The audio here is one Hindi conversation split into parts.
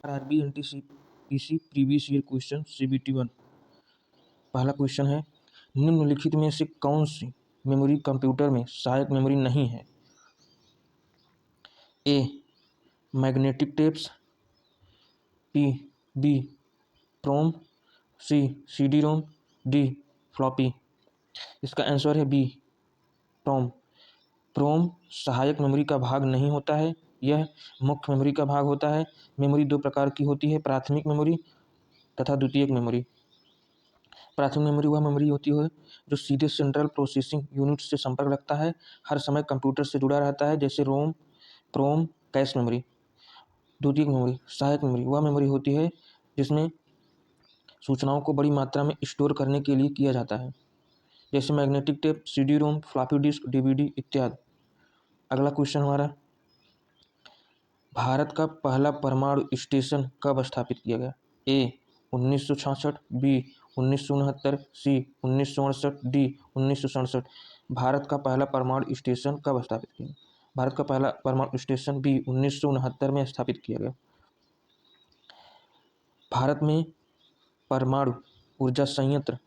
RRB NTPC previous year question CBT 1। पहला क्वेश्चन है, निम्नलिखित में से कौन सी मेमोरी कंप्यूटर में सहायक मेमोरी नहीं है? A magnetic tapes, B PROM, C D ROM, D floppy. इसका आंसर है बी प्रोम। प्रोम सहायक मेमोरी का भाग नहीं होता है, यह मुख्य मेमोरी का भाग होता है। मेमोरी दो प्रकार की होती है, प्राथमिक मेमोरी तथा द्वितीयक मेमोरी। प्राथमिक मेमोरी वह मेमोरी होती है जो सीधे सेंट्रल प्रोसेसिंग यूनिट से संपर्क रखता है, हर समय कंप्यूटर से जुड़ा रहता है, जैसे रोम, प्रोम, कैश मेमोरी। द्वितीयक मेमोरी सहायक मेमोरी वह मेमोरी होती है जिसमें सूचनाओं को बड़ी मात्रा में स्टोर करने के लिए किया जाता है, जैसे magnetic tape, CD ROM, floppy disk, DVD इत्यादि। अगला क्वेश्चन हमारा, भारत का पहला परमाणु स्टेशन कब स्थापित किया गया? ए 1966, बी 1969, सी 1968, डी 1967। भारत का पहला परमाणु स्टेशन कब स्थापित किया गया? भारत का पहला परमाणु स्टेशन बी 1969 में स्थापित किया गया। भारत में परमाणु ऊर्जा संयंत्र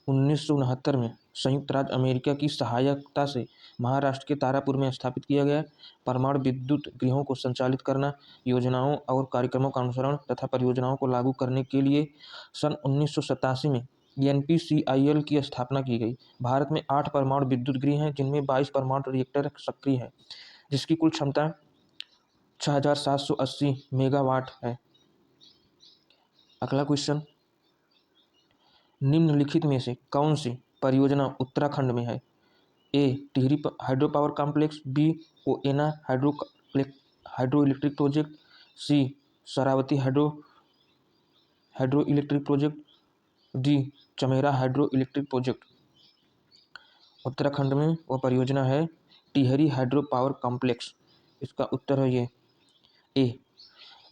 1969 में संयुक्त राज्य अमेरिका की सहायता से महाराष्ट्र के तारापुर में स्थापित किया गया। परमाणु विद्युत गृहों को संचालित करना, योजनाओं और कार्यक्रमों का अनुसरण तथा परियोजनाओं को लागू करने के लिए सन 1987 में एनपीसीआईएल की स्थापना की गई। भारत में 8 परमाणु विद्युत गृह हैं, जिनमें 22 परमाणु रिएक्टर सक्रिय हैं, जिसकी कुल क्षमता 6780 मेगावाट है। अगला क्वेश्चन, निम्नलिखित में से कौन सी परियोजना उत्तराखंड में है? A Tehri hydro power complex, B Koyna hydro electric project, C Sharavati hydro electric project, D Chamera hydro electric project. Uttarakhand में वह परियोजना है टिहरी हाइड्रो पावर कॉम्प्लेक्स। इसका उत्तर है ये ए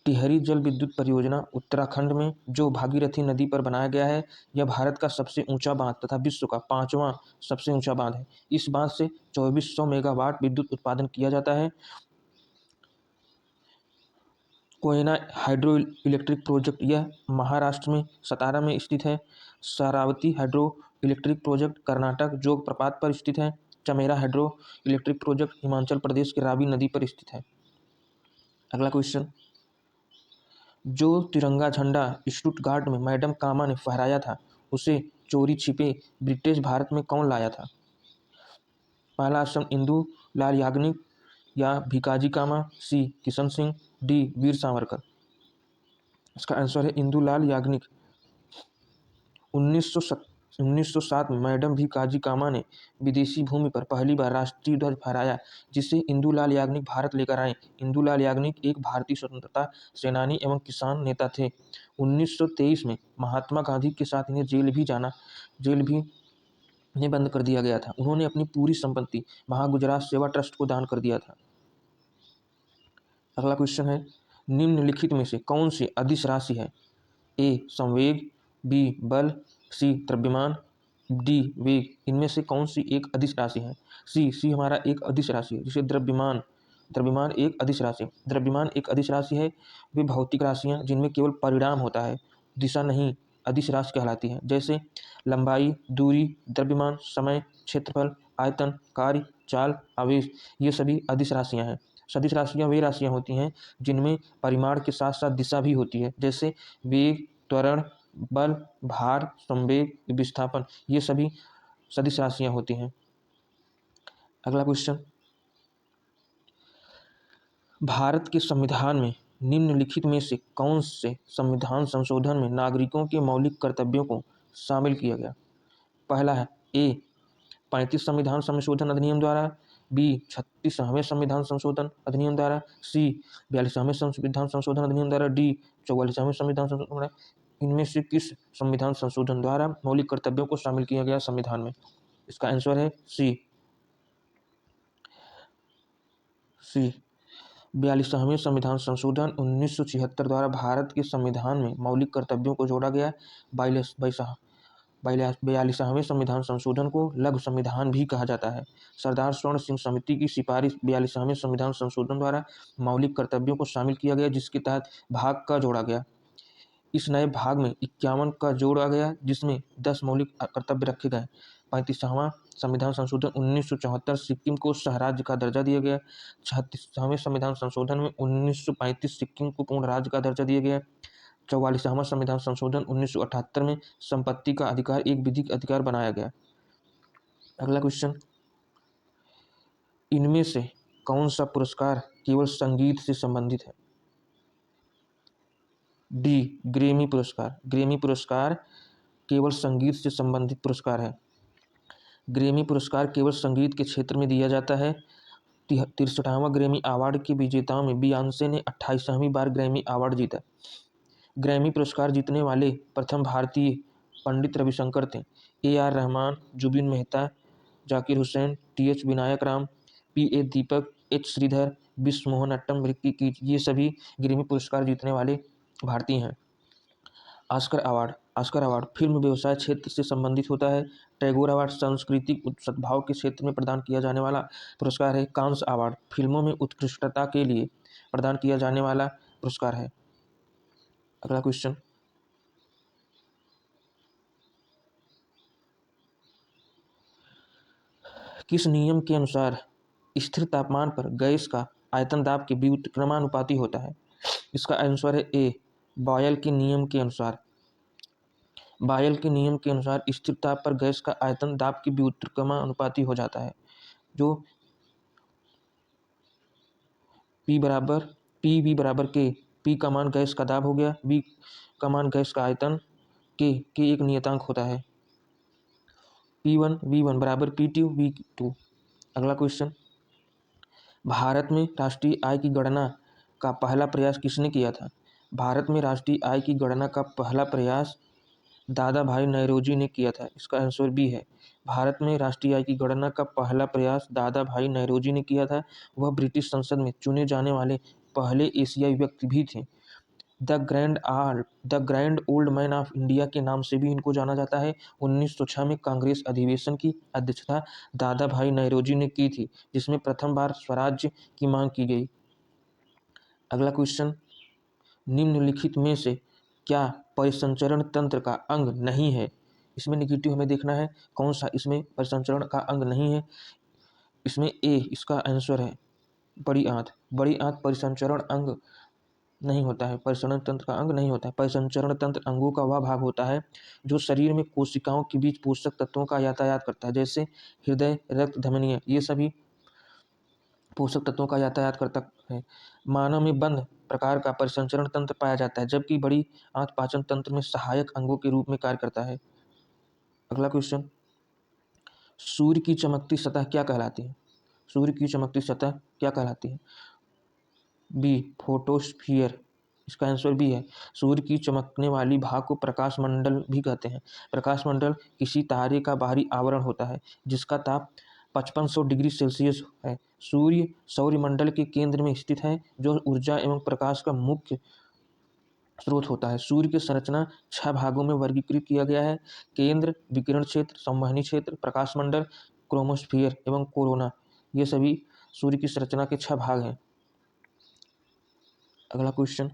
टिहरी जल विद्युत परियोजना उत्तराखंड में जो भागीरथी नदी पर बनाया गया है। यह भारत का सबसे ऊंचा बांध तथा विश्व का 5वां सबसे ऊंचा बांध है। इस बांध से 2400 मेगावाट विद्युत उत्पादन किया जाता है। कोयना हाइड्रो इलेक्ट्रिक प्रोजेक्ट यह महाराष्ट्र में सतारा में स्थित है। Sharavati hydro electric project Karnataka Jog प्रपात पर स्थित है। Chamera hydro electric project Himachal Pradesh की रावी नदी पर स्थित है। अगला क्वेश्चन, जो तिरंगा झंडा स्टुटगार्ट में मैडम कामा ने फहराया था, उसे चोरी छिपे ब्रिटिश भारत में कौन लाया था? पहला ऑप्शन इंदु लाल याग्निक या भिकाजी कामा, सी किशन सिंह, डी वीर सावरकर। इसका आंसर है इंदु लाल याग्निक। 1907 में मैडम भिकाजी कामा ने विदेशी भूमि पर पहली बार राष्ट्रीय ध्वज फहराया, जिसे इंदुलाल याग्निक भारत लेकर आए। इंदुलाल याग्निक एक भारतीय स्वतंत्रता सेनानी एवं किसान नेता थे। 1923 में महात्मा गांधी के साथ इन्हें जेल भी बंद कर दिया गया था। उन्होंने अपनी पूरी संपत्ति महागुजरात सेवा ट्रस्ट को दान कर दिया था। अगला क्वेश्चन है, निम्नलिखित में से कौन सी अदिश राशि है? ए संवेग, बी बल, सी द्रव्यमान, डी वेग। इनमें से कौन सी एक अदिश राशि है? सी हमारा एक अदिश राशि है, जिसे द्रव्यमान एक अदिश राशि। द्रव्यमान एक अदिश राशि है। वे भौतिक राशियां जिनमें केवल परिणाम होता है, दिशा नहीं, अदिश राशि कहलाती है। जैसे लंबाई, दूरी, द्रव्यमान, समय, क्षेत्रफल, आयतन, कार्य, चाल, आवेश, ये सभी अदिश राशियां हैं। सदिश राशियां वे राशियां होती हैं जिनमें परिमाण के साथ साथ दिशा भी होती है, जैसे वेग, त्वरण, बल, भार, संवेग, विस्थापन, ये सभी सदिश राशियां होती हैं। अगला क्वेश्चन, भारत के संविधान में निम्नलिखित में से कौन से संविधान संशोधन में नागरिकों के मौलिक कर्तव्यों को शामिल किया गया? पहला है ए 35 संविधान संशोधन अधिनियम द्वारा, बी 36वें संविधान संशोधन अधिनियम द्वारा, सी 42वें संविधान संशोधन अधिनियम द्वारा, डी 44वें संविधान संशोधन द्वारा। इनमें से किस संविधान संशोधन द्वारा मौलिक कर्तव्यों को शामिल किया गया संविधान में? इसका आंसर है सी 42वें संविधान संशोधन 1976 द्वारा भारत के संविधान में मौलिक कर्तव्यों को जोड़ा गया। 42वें संविधान संशोधन को लघु संविधान भी कहा जाता है। सरदार स्वर्ण सिंह समिति की सिफारिश 42वें संविधान संशोधन द्वारा मौलिक कर्तव्यों को शामिल किया गया, जिसके तहत भाग का जोड़ा गया। इस नए भाग में 51 का जोड़ा गया, जिसमें 10 मौलिक कर्तव्य रखे गए। 35वां संविधान संशोधन 1974 सिक्किम को सहराज्य का दर्जा दिया गया। 36वें संविधान संशोधन में 1935 सिक्किम को पूर्ण राज्य का दर्जा दिया गया। 44वां संविधान संशोधन 1978 में संपत्ति का अधिकार एक विधिक अधिकार बनाया गया। अगला क्वेश्चन, इनमें से कौन सा पुरस्कार केवल संगीत से संबंधित है? डी, ग्रैमी पुरस्कार। ग्रैमी पुरस्कार केवल संगीत से संबंधित पुरस्कार है। ग्रैमी पुरस्कार केवल संगीत के क्षेत्र में दिया जाता है। 63वां ग्रैमी अवार्ड के विजेताओं में बियॉन्से ने 28वीं बार ग्रैमी अवार्ड जीता। ग्रैमी पुरस्कार जीतने वाले प्रथम भारतीय पंडित रविशंकर थे। AR Rahman, Zubin Mehta, Zakir Hussain, TH Vinayak Ram, PA दीपक, H श्रीधर, विश्व मोहन अट्टम, रिक्की कीच, ये सभी ग्रैमी पुरस्कार जीतने वाले भारतीय हैं। Oscar award. Oscar award film व्यवसाय क्षेत्र से संबंधित होता है। टैगोर अवार्ड सांस्कृतिक सद्भाव के क्षेत्र में प्रदान किया जाने वाला पुरस्कार है। कांस्य अवार्ड फिल्मों में उत्कृष्टता के लिए प्रदान किया जाने वाला पुरस्कार है। अगला क्वेश्चन, किस नियम के अनुसार स्थिर तापमान पर गैस का आयतन दाब के व्युत्क्रमानुपाती होता है? इसका आंसर है ए, बॉयल के नियम के अनुसार। बॉयल के नियम के अनुसार स्थिर ताप पर गैस का आयतन दाब के व्युत्क्रमानुपाती हो जाता है, जो P बराबर के। P का मान गैस का दाब हो गया, V का मान गैस का आयतन, K एक नियतांक होता है। P1 V1 बराबर P2 V2। अगला क्वेश्चन, भारत में राष्ट्रीय आय की गणना का पहला प्रयास किसने किया था? भारत में राष्ट्रीय आय की गणना का पहला प्रयास दादा भाई नौरोजी ने किया था। इसका आंसर बी है। भारत में राष्ट्रीय आय की गणना का पहला प्रयास दादा भाई नौरोजी ने किया था। वह ब्रिटिश संसद में चुने जाने वाले पहले एशियाई व्यक्ति भी थे। The grand old man of India के नाम से भी इनको जाना जाता है। 1906 में कांग्रेस अधिवेशन की अध्यक्षता दादा भाई नौरोजी ने की थी, जिसमें प्रथम बार स्वराज्य की मांग की गई। अगला क्वेश्चन, निम्नलिखित में से क्या परिसंचरण तंत्र का अंग नहीं है? इसमें निगेटिव हमें देखना है कौन सा इसमें परिसंचरण का अंग नहीं है। इसमें ए इसका आंसर है, बड़ी आंत। बड़ी आंत परिसंचरण अंग नहीं होता है, परिसंचरण तंत्र का अंग नहीं होता है। परिसंचरण तंत्र अंगों का वह भाग होता है जो शरीर में कोशिकाओं के बीच पोषक तत्वों का यातायात करता है, जैसे हृदय, रक्त, धमनियां, ये सभी पोषक तत्वों का यातायात करता है। मानव में बंद प्रकार का परिसंचरण तंत्र पाया जाता है, जबकि बड़ी आंत पाचन तंत्र में सहायक अंगों के रूप में कार्य करता है। अगला क्वेश्चन, सूर्य की चमकती सतह क्या कहलाती है? सूर्य की चमकती सतह क्या कहलाती है? B, photosphere. इसका आंसर बी है। सूर्य की चमकने वाली भाग को प्रकाश मंडल भी कहते हैं। प्रकाश मंडल किसी तारे का बाहरी आवरण होता है जिसका ताप 5500 डिग्री सेल्सियस है। सूर्य सौरमंडल के केंद्र में स्थित है, जो ऊर्जा एवं प्रकाश का मुख्य स्रोत होता है। सूर्य की संरचना 6 भागों में वर्गीकृत किया गया है: केंद्र, विकिरण क्षेत्र, संवहनी क्षेत्र, प्रकाश मंडल, क्रोमोस्फीयर एवं कोरोना। ये सभी सूर्य की संरचना के 6 भाग हैं। अगला क्वेश्चन,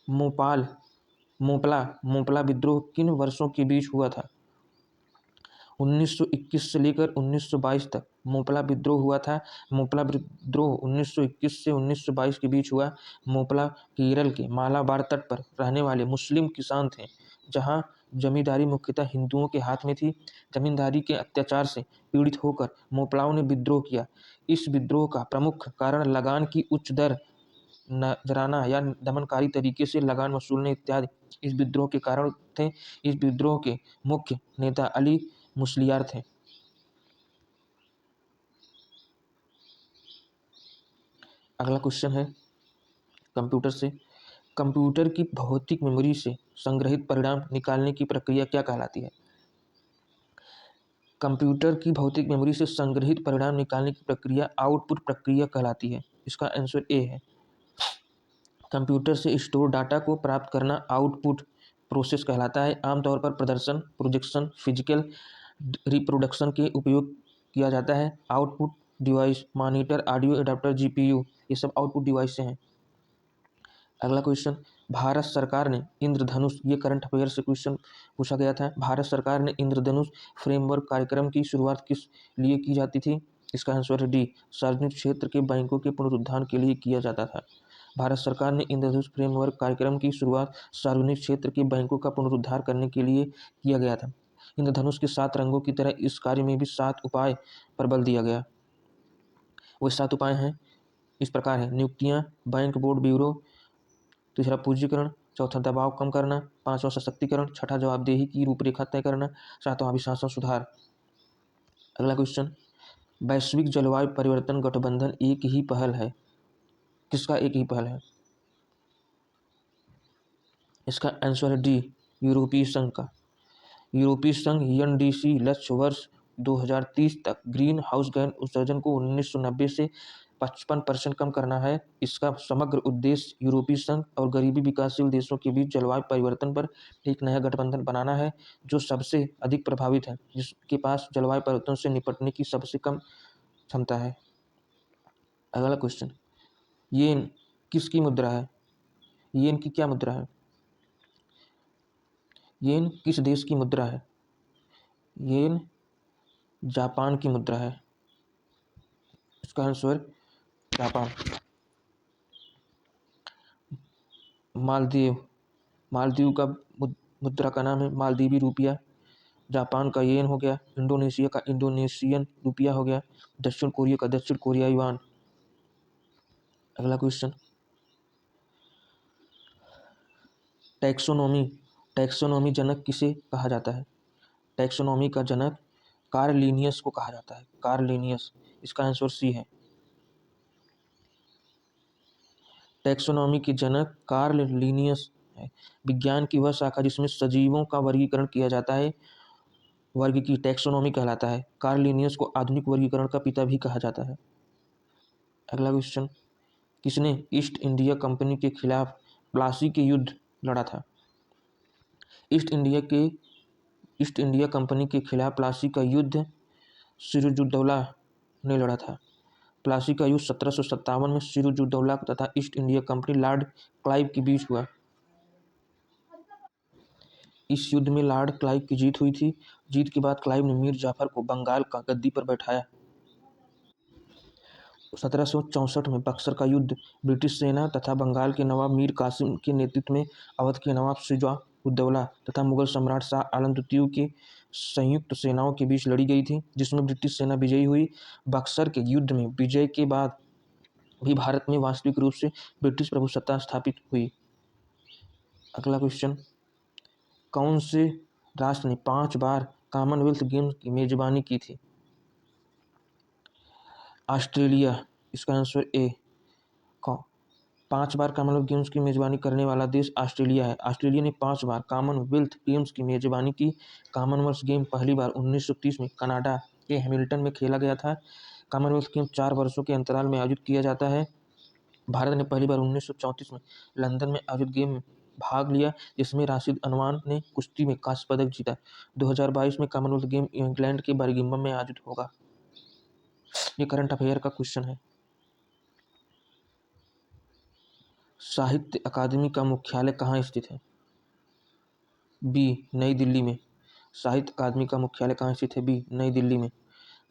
मोपला विद्रोह किन वर्षों के बीच हुआ था? 1921 से लेकर 1922 तक मोपला विद्रोह हुआ था। मोपला विद्रोह 1921 से 1922 के बीच हुआ। मोपला केरल के मालाबार तट पर रहने वाले मुस्लिम किसान थे, जहां जमींदारी मुख्यतः हिंदुओं के हाथ में थी। जमींदारी के अत्याचार से पीड़ित होकर मोपलाओं ने विद्रोह किया। इस विद्रोह का प्रमुख कारण लगान की उच्च दर, नजराना या दमनकारी तरीके से लगान वसूलने इत्यादि इस विद्रोह के कारण थे। इस विद्रोह के मुख्य नेता अली मुस्लियार थे। अगला क्वेश्चन है कंप्यूटर से। कंप्यूटर की भौतिक मेमोरी से संग्रहित परिणाम निकालने की प्रक्रिया क्या कहलाती है? कंप्यूटर की भौतिक मेमोरी से संग्रहित परिणाम निकालने की प्रक्रिया आउटपुट प्रक्रिया कहलाती है। इसका आंसर ए है। कंप्यूटर से स्टोर डाटा को प्राप्त करना आउटपुट प्रोसेस कहलाता है। आमतौर पर प्रदर्शन, प्रोजेक्शन, फिजिकल रिप्रोडक्शन के उपयोग किया जाता है। Output device, monitor, audio adapter, GPU, ये सब आउटपुट डिवाइस हैं। अगला क्वेश्चन, भारत सरकार ने इंद्रधनुष, ये करंट अफेयर से क्वेश्चन पूछा गया था। भारत सरकार ने इंद्रधनुष फ्रेमवर्क कार्यक्रम की शुरुआत किस लिए की जाती थी? इसका आंसर है डी, सार्वजनिक क्षेत्र के बैंकों के पुनरुद्धार के लिए किया जाता था। भारत सरकार ने इंद्रधनुष फ्रेमवर्क कार्यक्रम की शुरुआत सार्वजनिक क्षेत्र के बैंकों का पुनरुद्धार करने के लिए किया गया था। इंद्रधनुष के 7 रंगों की तरह इस कार्य में भी 7 उपाय पर बल दिया गया। वो 7 उपाय हैं, इस प्रकार है: नियुक्तियां, बैंक, बोर्ड, ब्यूरो, तीसरा पूंजीकरण, चौथा दबाव कम करना, पांचवा सशक्तिकरण, छठा जवाबदेही की रूपरेखा तय करना, सातवां अभिशासन सुधार। अगला क्वेश्चन, वैश्विक जलवायु परिवर्तन गठबंधन एक ही पहल है, किसका एक ही पहल है? इसका आंसर है डी, यूरोपीय संघ का। यूरोपीय संघ यूएनडीसी लक्ष्य वर्ष 2030 तक ग्रीन हाउस गैस उत्सर्जन को 1990 से 55% कम करना है। इसका समग्र उद्देश्य यूरोपीय संघ और गरीबी विकासशील देशों के बीच जलवायु परिवर्तन पर एक नया गठबंधन बनाना है जो सबसे अधिक प्रभावित है, जिसके पास जलवायु परिवर्तन से निपटने की सबसे कम क्षमता है। अगला क्वेश्चन, येन किसकी मुद्रा है? येन की क्या मुद्रा है? येन किस देश की मुद्रा है? येन जापान की मुद्रा है। इसका आंसर जापान। मालदीव, मालदीव का मुद्रा का नाम है मालदीवी रुपया। जापान का येन हो गया। इंडोनेशिया का इंडोनेशियन रुपया हो गया। दक्षिण कोरिया का दक्षिण कोरियाई युआन। अगला क्वेश्चन, टैक्सोनॉमी, टैक्सोनॉमी जनक किसे कहा जाता है? टैक्सोनॉमी का जनक कार्ल लिनियस को कहा जाता है। Karl Linnaeus. इसका आंसर सी है। टैक्सोनॉमी के जनक कार्ल लिनियस है। विज्ञान की वह शाखा जिसमें सजीवों का वर्गीकरण किया जाता है, वर्ग की टैक्सोनॉमी कहलाता है। कार्ल लिनियस को आधुनिक वर्गीकरण का पिता भी कहा जाता है। अगला क्वेश्चन, किसने ईस्ट इंडिया कंपनी के खिलाफ प्लासी के युद्ध लड़ा था? ईस्ट इंडिया कंपनी के खिलाफ प्लासी का युद्ध सिराजुद्दौला ने लड़ा था। प्लासी का युद्ध 1757 में सिराजुद्दौला तथा east India company Lord Clive के बीच हुआ। इस युद्ध में लॉर्ड क्लाइव की जीत हुई थी। जीत के बाद क्लाइव ने मीर जाफर को बंगाल का गद्दी पर बैठाया। 1764 में बक्सर का युद्ध ब्रिटिश सेना तथा बंगाल के नवाब मीर कासिम के नेतृत्व में अवध के नवाब सिराजुद्दौला तथा मुगल सम्राट शाह आलम द्वितीय के संयुक्त सेनाओं के बीच लड़ी गई थी, जिसमें ब्रिटिश सेना विजयी हुई। बक्सर के युद्ध में विजय के बाद भी भारत में वास्तविक रूप से ब्रिटिश प्रभुसत्ता स्थापित हुई। अगला क्वेश्चन, कौन से राष्ट्र ने 5 बार कॉमनवेल्थ गेम्स की मेजबानी की थी? ऑस्ट्रेलिया। इसका answer A. 5 bar Commonwealth games की मेजबानी करने वाला देश ऑस्ट्रेलिया है। ऑस्ट्रेलिया ने 5 बार कॉमनवेल्थ गेम्स की मेजबानी की। कॉमनवेल्थ गेम पहली बार 1930 में कनाडा के हैमिल्टन में खेला गया था। कॉमनवेल्थ गेम 4 वर्षों के अंतराल में आयोजित किया जाता है। भारत ने पहली बार 1934 में लंदन में आयोजित गेम में भाग लिया, जिसमें राशिद अनवान ने कुश्ती में कांस्य पदक जीता। 2022 में कॉमनवेल्थ गेम इंग्लैंड के बर्मिंघम में आयोजित होगा। ये करंट अफेयर का क्वेश्चन है। साहित्य अकादमी का मुख्यालय कहाँ स्थित है? बी, नई दिल्ली में। साहित्य अकादमी का मुख्यालय कहाँ स्थित है? बी, नई दिल्ली में।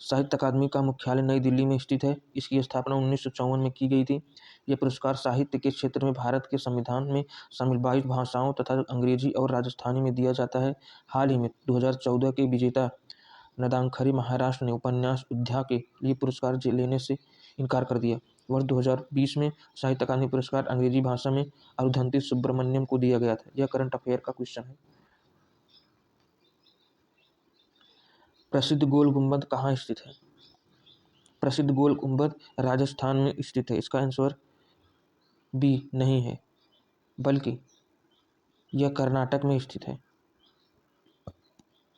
साहित्य अकादमी का मुख्यालय नई दिल्ली में स्थित है। इसकी स्थापना 1954 में की गई थी। यह पुरस्कार साहित्य के क्षेत्र में भारत के संविधान में शामिल 22 भाषाओं तथा अंग्रेजी और राजस्थानी में दिया जाता है। हाल ही में 2014 के विजेता नदांखरी महाराष्ट्र ने उपन्यास उद्या के लिए पुरस्कार लेने से इनकार कर दिया। वर्ष 2020 में साहित्य अकादमी पुरस्कार अंग्रेजी भाषा में अरुंधति सुब्रमण्यम को दिया गया था। यह करंट अफेयर का क्वेश्चन है। प्रसिद्ध गोल गुंबद कहाँ स्थित है? प्रसिद्ध गोल गुंबद राजस्थान में स्थित है। इसका आंसर बी नहीं है, बल्कि यह कर्नाटक में स्थित है।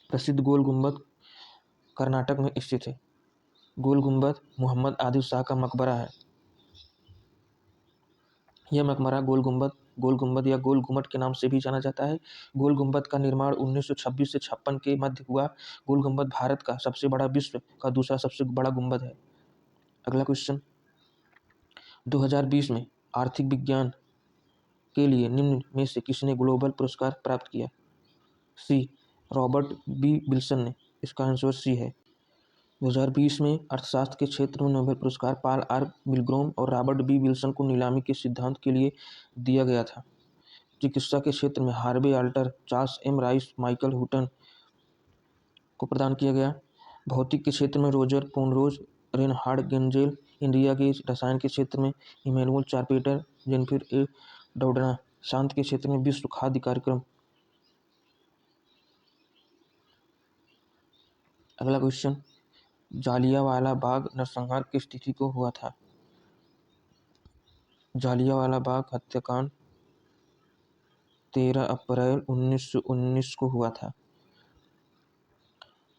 प्रसिद्ध गोल गुंबद कर्नाटक में स्थित है। गोल गुंबद मोहम्मद आदिल शाह का मकबरा है। यह मकबरा गोल गुंबद गोल गुंबद या गोल गुम्मट के नाम से भी जाना जाता है। गोल गुंबद का निर्माण 1926 से 56 के मध्य हुआ। गोल गुंबद भारत का सबसे बड़ा, विश्व का दूसरा सबसे बड़ा गुंबद है। अगला क्वेश्चन, 2020 में आर्थिक विज्ञान के लिए निम्न में से किसने ग्लोबल पुरस्कार प्राप्त किया? सी, रॉबर्ट बी विल्सन ने। इसका आंसर सी है। 2020 में अर्थशास्त्र के क्षेत्र में नोबेल पुरस्कार पॉल आर मिलग्रोम और रॉबर्ट बी विल्सन को नीलामी के सिद्धांत के लिए दिया गया था। चिकित्सा के क्षेत्र में Harvey Alter, Charles M Rice, Michael Houghton को प्रदान किया गया। भौतिक के क्षेत्र में Roger Penrose, Reinhard Genzel. India के रसायन के क्षेत्र में इमैनुअल चार्पेटर, जेनिफर ए डोडना। शांति के क्षेत्र में विश्व खाद्य कार्यक्रम। अगला क्वेश्चन, जालियांवाला बाग नरसंहार किस तिथि को हुआ था? जालियांवाला बाग हत्याकांड 13 अप्रैल 1919 को हुआ था।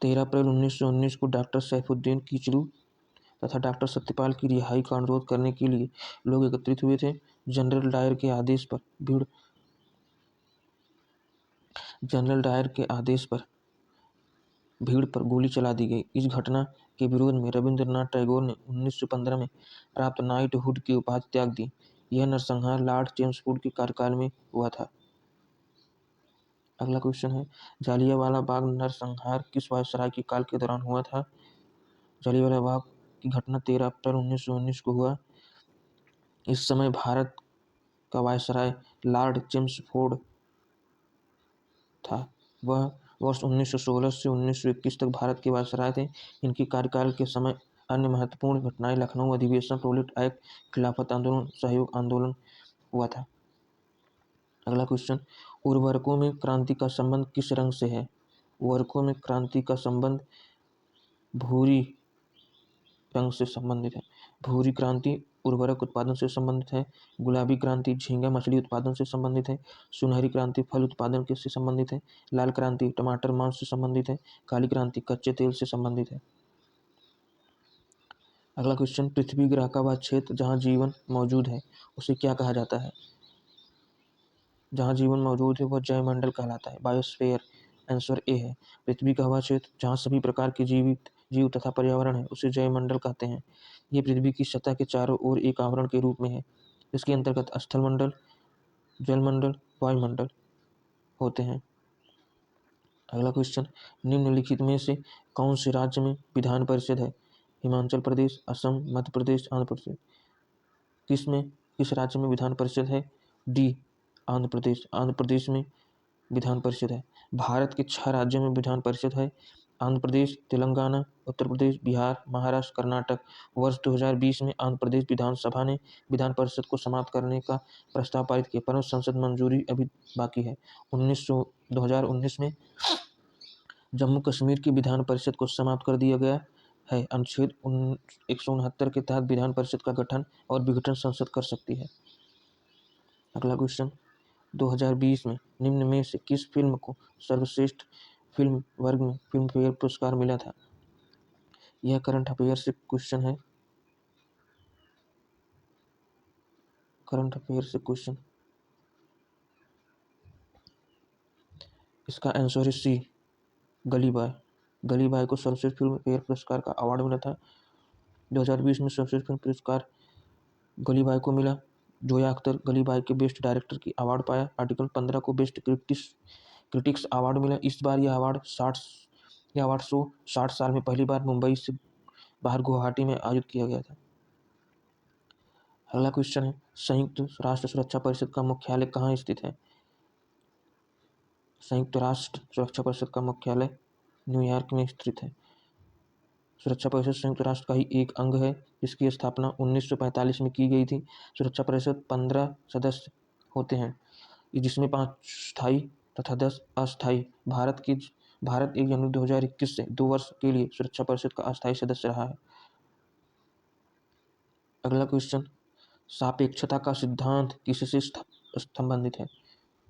13 अप्रैल 1919 को डॉक्टर सैफुद्दीन किचलू तथा डॉक्टर सत्यपाल की रिहाई का अनुरोध करने के लिए लोग एकत्रित हुए थे। जनरल डायर के आदेश पर भीड़ पर गोली चला दी गई। इस घटना के विरोध में रविंद्रनाथ टैगोर ने 1915 में प्राप्त नाइटहुड की उपाधि त्याग दी। यह नरसंहार लॉर्ड चेम्सफोर्ड के कार्यकाल में हुआ था। अगला क्वेश्चन है, जालियांवाला बाग नरसंहार किस वायसराय के काल के दौरान हुआ था? जालियांवाला बाग की घटना 13 अप्रैल 1919 को हुआ। इस समय भारत का वायसराय लॉर्ड चेम्सफोर्ड था। वह वर्ष 1916 से 1921 तक भारत के वायसराय थे। इनके कार्यकाल के समय अन्य महत्वपूर्ण घटनाएं लखनऊ अधिवेशन, रोलेट एक्ट, खिलाफत आंदोलन, सहयोग आंदोलन हुआ था। अगला क्वेश्चन, उर्वरकों में क्रांति का संबंध किस रंग से है? उर्वरकों में क्रांति का संबंध भूरी रंग से संबंधित है। भूरी क्रांति उर्वरक उत्पादन से संबंधित है। गुलाबी क्रांति झींगा मछली उत्पादन से संबंधित है। सुनहरी क्रांति फल उत्पादन से संबंधित है। लाल क्रांति टमाटर मांस से संबंधित है। काली क्रांति कच्चे तेल से संबंधित है। अगला क्वेश्चन, पृथ्वी ग्रह का वह क्षेत्र जहाँ जीवन मौजूद है उसे क्या कहा जाता है? जहाँ जीवन मौजूद है वह जैवमंडल कहलाता है, बायोस्फीयर। आंसर ए है। पृथ्वी का वह क्षेत्र जहाँ सभी प्रकार के जीव तथा पर्यावरण है उसे जैवमंडल कहते हैं। ये पृथ्वी की सतह के चारों ओर एक आवरण के रूप में है। इसके अंतर्गत स्थलमंडल, जलमंडल, वायुमंडल होते हैं। अगला क्वेश्चन, निम्नलिखित में से कौन से राज्य में विधान परिषद है? हिमाचल प्रदेश, असम, मध्य प्रदेश, आंध्र प्रदेश। किस राज्य में विधान परिषद है? डी, आंध्र प्रदेश। आंध्र प्रदेश में विधान परिषद है। भारत के 6 राज्यों में विधान परिषद है, आंध्र प्रदेश, तेलंगाना, उत्तर प्रदेश, बिहार, महाराष्ट्र, कर्नाटक। वर्ष 2020 में आंध्र प्रदेश विधानसभा ने विधान परिषद को समाप्त करने का प्रस्ताव पारित किया, परंतु संसद मंजूरी अभी बाकी है। 2019 में जम्मू कश्मीर की विधान परिषद को समाप्त कर दिया गया है। अनुच्छेद 169 के तहत विधान परिषद का गठन और विघटन संसद कर सकती है। अगला क्वेश्चन, 2020 में निम्न में से किस फिल्म को सर्वश्रेष्ठ फिल्म वर्ग में फिल्मफेयर पुरस्कार मिला था? यह करंट अफेयर से क्वेश्चन है। करंट अफेयर से क्वेश्चन, इसका आंसर है सी, गली बॉय। गली बॉय को सर्वश्रेष्ठ फिल्म फेयर पुरस्कार का अवार्ड मिला था। 2020 में सर्वश्रेष्ठ फिल्म पुरस्कार गली बॉय को मिला। जोया अख्तर गली बॉय के बेस्ट डायरेक्टर की अवार्ड पाया। आर्टिकल 15 को बेस्ट क्रिटिक्स अवार्ड मिला। इस बार यह अवार्ड 60 साल में पहली बार मुंबई से बाहर गुवाहाटी में आयोजित किया गया था। अगला क्वेश्चन है, संयुक्त राष्ट्र सुरक्षा परिषद का मुख्यालय कहाँ स्थित है? संयुक्त राष्ट्र सुरक्षा परिषद का मुख्यालय न्यूयॉर्क में स्थित है। सुरक्षा परिषद संयुक्त राष्ट्र का ही एक अंग है, जिसकी स्थापना 1945 में की गई थी। सुरक्षा परिषद 15 सदस्य होते हैं, जिसमें 5 स्थायी तथा 10 अस्थायी। भारत 1 जनवरी 2021 से 2 वर्ष के लिए सुरक्षा परिषद का अस्थायी सदस्य रहा है। अगला क्वेश्चन, सापेक्षता का सिद्धांत किससे संबंधित है?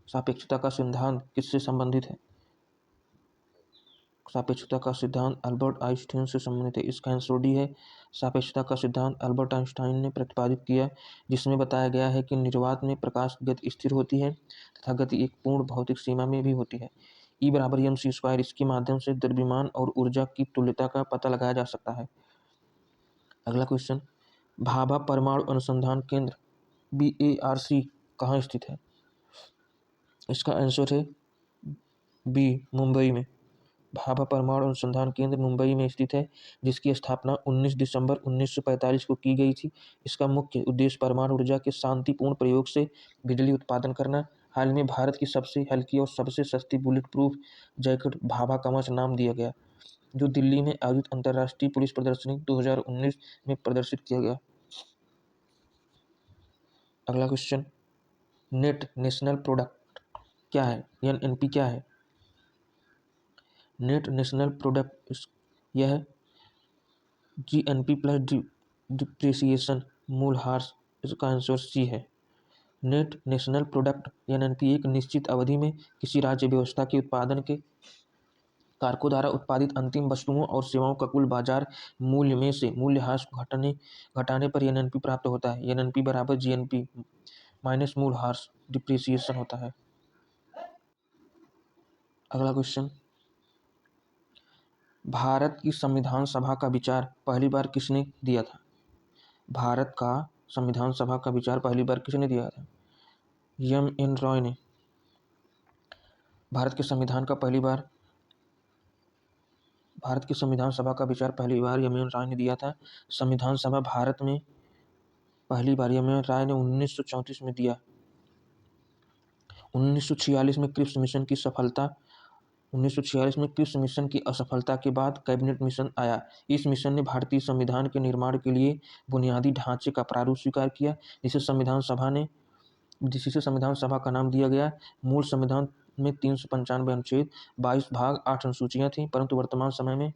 सापेक्षता का सिद्धांत किससे संबंधित है? सापेक्षता का सिद्धांत अल्बर्ट आइंस्टाइन से संबंधित है। इसका आंसर डी है। सापेक्षता का सिद्धांत अल्बर्ट आइंस्टाइन ने प्रतिपादित किया, जिसमें बताया गया है कि निर्वात में प्रकाश की गति स्थिर होती है तथा गति एक पूर्ण भौतिक सीमा में भी होती है। E बराबर mc²। इसके माध्यम से द्रव्यमान और ऊर्जा की तुल्यता का पता लगाया जा सकता है। अगला क्वेश्चन, भाभा परमाणु अनुसंधान केंद्र BARC कहाँ स्थित है? इसका आंसर है बी, मुंबई में। भाभा परमाणु अनुसंधान केंद्र मुंबई में स्थित है, जिसकी स्थापना 19 दिसंबर 1945 को की गई थी। इसका मुख्य उद्देश्य परमाणु ऊर्जा के शांतिपूर्ण प्रयोग से बिजली उत्पादन करना। हाल में भारत की सबसे हल्की और सबसे सस्ती बुलेट प्रूफ जैकेट भाभा कवच नाम दिया गया, जो दिल्ली में आयोजित अंतर्राष्ट्रीय पुलिस प्रदर्शनी 2019 में प्रदर्शित किया गया। अगला क्वेश्चन, नेट नेशनल प्रोडक्ट क्या है? NNP क्या है? नेट नेशनल प्रोडक्ट यह GNP प्लस डिप्रिसिएशन मूल्यह्रास। इसका आंसर सी है। नेट नेशनल प्रोडक्ट NNP एक निश्चित अवधि में किसी राज्य व्यवस्था के उत्पादन के कारकों द्वारा उत्पादित अंतिम वस्तुओं और सेवाओं का कुल बाजार मूल्य में से मूल्यह्रास घटाने पर NNP प्राप्त होता है। NNP बराबर GNP माइनस मूल्यह्रास डिप्रिसिएशन होता है। अगला क्वेश्चन, भारत की संविधान सभा का विचार पहली बार किसने दिया था? भारत का संविधान सभा का विचार पहली बार किसने दिया था? M.N. रॉय ने। भारत के संविधान सभा का विचार पहली बार M.N. रॉय ने दिया था। संविधान सभा भारत में पहली बार M.N. रॉय ने 1934 में दिया। 1946 में क्रिप्स मिशन की असफलता के बाद कैबिनेट मिशन आया। इस मिशन ने भारतीय संविधान के निर्माण के लिए बुनियादी ढांचे का प्रारूप स्वीकार किया, जिसे संविधान सभा का नाम दिया गया। मूल संविधान में 395 अनुच्छेद, 22 भाग, 8 अनुसूचियां थीं, परंतु वर्तमान समय में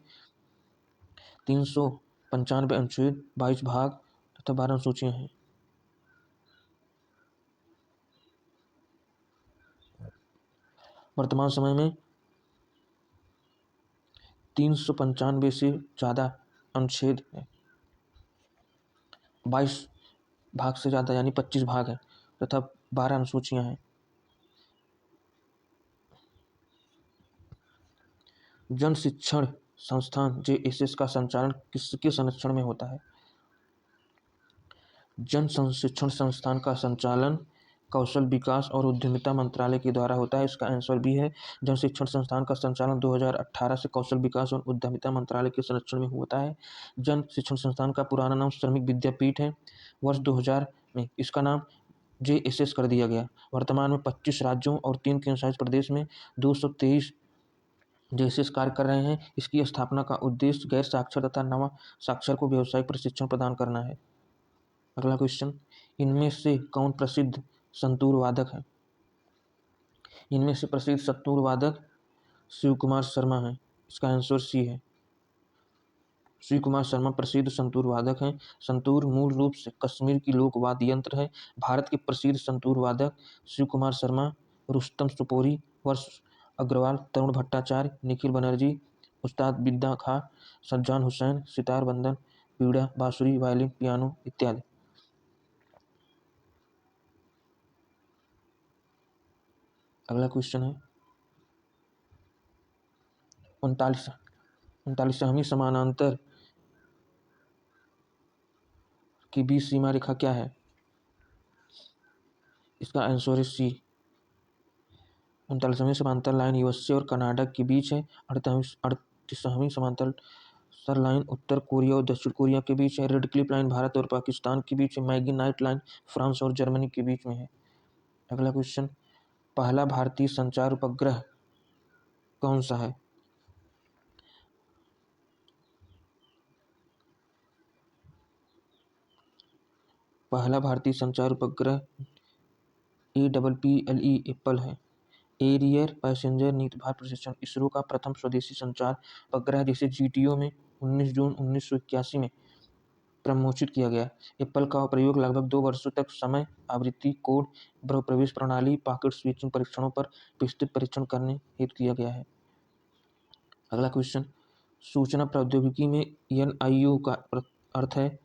395 अनुच्छेद, 22 भाग तथा 12 अनुसूचियां हैं। वर्तमान समय में 395 से ज़्यादा अनुच्छेद है, 22 भाग से ज़्यादा यानी 25 भाग है तथा 12 अनुसूचियां हैं। जन शिक्षण संस्थान JSS का संचालन किसके संरक्षण में होता है? जन शिक्षण संस्थान का संचालन कौशल विकास और उद्यमिता मंत्रालय के द्वारा होता है। इसका आंसर भी है। जन शिक्षण संस्थान का संचालन 2018 से कौशल विकास और उद्यमिता मंत्रालय के संरक्षण में होता है। जन शिक्षण संस्थान का पुराना नाम श्रमिक विद्यापीठ है। वर्ष 2000 में इसका नाम JSS कर दिया गया। वर्तमान में 25 राज्यों और 3 केंद्रशासित प्रदेश में 223 JSS कार्य कर रहे हैं। इसकी स्थापना का उद्देश्य गैर साक्षर तथा नव साक्षर को व्यावसायिक प्रशिक्षण प्रदान करना है। अगला क्वेश्चन, इनमें से कौन प्रसिद्ध संतूर वादक है? इनमें से प्रसिद्ध संतूर वादक शिव कुमार शर्मा हैं। इसका आंसर सी है। शिव कुमार शर्मा प्रसिद्ध संतूर वादक हैं। संतूर मूल रूप से कश्मीर की लोक वाद्य यंत्र है। भारत के प्रसिद्ध संतूर वादक शिव कुमार शर्मा, रुस्तम सुपोरी, वर्ष अग्रवाल, तरुण भट्टाचार्य, निखिल बनर्जी, उस्ताद बिद्दा खां, सज्जान हुसैन, सितार बंदन, बीड़ा, बांसुरी, वायलिन, पियानो इत्यादि। अगला क्वेश्चन है 39वीं समानांतर की बीच सीमा रेखा क्या है? इसका आंसर है सी। 39वीं समांतर लाइन यूएसए और कनाडा के बीच है। 38वीं समांतर लाइन उत्तर कोरिया और दक्षिण कोरिया के बीच है। रेड क्लिफ लाइन भारत और पाकिस्तान के बीच है। मैगी नाइट लाइन फ्रांस और जर्मनी के बीच में है। अगला क्वेश्चन, पहला भारतीय संचार उपग्रह कौन सा है? पहला भारतीय संचार उपग्रह APPLE एप्पल है। एरियर पैसेंजर नीतिभार प्रशिक्षण इसरो का प्रथम स्वदेशी संचार उपग्रह, जिसे GTO में 19 जून 1981 में प्रमोचित किया गया। एप्पल का प्रयोग लगभग 2 वर्षों तक समय आवृत्ति कोड प्रवेश प्रणाली पॉकेट स्विचिंग परीक्षणों पर विस्तृत परीक्षण करने हेतु किया गया है। अगला क्वेश्चन, सूचना प्रौद्योगिकी में एनआईयू का अर्थ है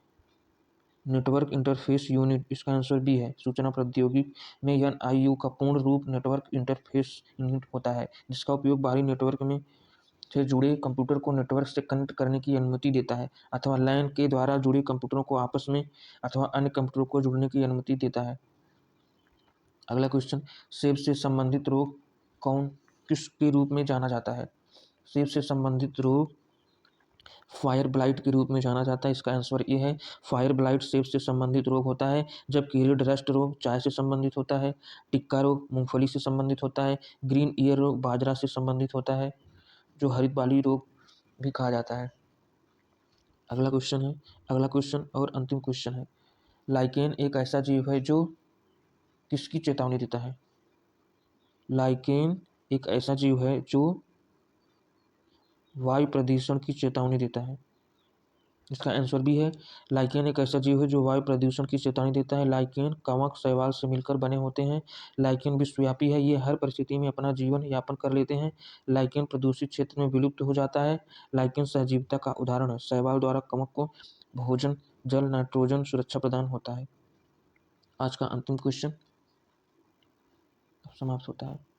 नेटवर्क इंटरफेस यूनिट। इसका आंसर बी है। सूचना प्रौद्योगिकी में एनआईयू का पूर्ण रूप नेटवर्क इंटरफेस यूनिट होता है, जिसका उपयोग बाहरी नेटवर्क में से जुड़े कंप्यूटर को नेटवर्क से कनेक्ट करने की अनुमति देता है अथवा लैन के द्वारा जुड़े कंप्यूटरों को आपस में अथवा अन्य कंप्यूटरों को जुड़ने की अनुमति देता है। अगला क्वेश्चन, सेब से संबंधित रोग किसके रूप में जाना जाता है? सेब से संबंधित रोग फायर ब्लाइट के रूप में जाना जाता है। इसका आंसर ये है। फायर ब्लाइट सेब से संबंधित रोग होता है, जबकि रेड रस्ट रोग चाय से संबंधित होता है। टिक्का रोग मूंगफली से संबंधित होता है। ग्रीन ईयर रोग बाजरा से संबंधित होता है, जो हरित बाली रोग भी कहा जाता है। अगला क्वेश्चन और अंतिम क्वेश्चन है, लाइकेन एक ऐसा जीव है जो किसकी चेतावनी देता है? लाइकेन एक ऐसा जीव है जो वायु प्रदूषण की चेतावनी देता है। इसका आंसर भी है। लाइकेन एक ऐसा जीव है जो वायु प्रदूषण की चेतावनी देता है। लाइकेन कवक शैवाल से मिलकर बने होते हैं। लाइकेन विश्वव्यापी है, ये हर परिस्थिति में अपना जीवन यापन कर लेते हैं। लाइकेन प्रदूषित क्षेत्र में विलुप्त हो जाता है। लाइकेन सहजीविता का उदाहरण है। शैवाल द्वारा कवक को भोजन, जल, नाइट्रोजन सुरक्षा प्रदान होता है। आज का अंतिम क्वेश्चन समाप्त होता है।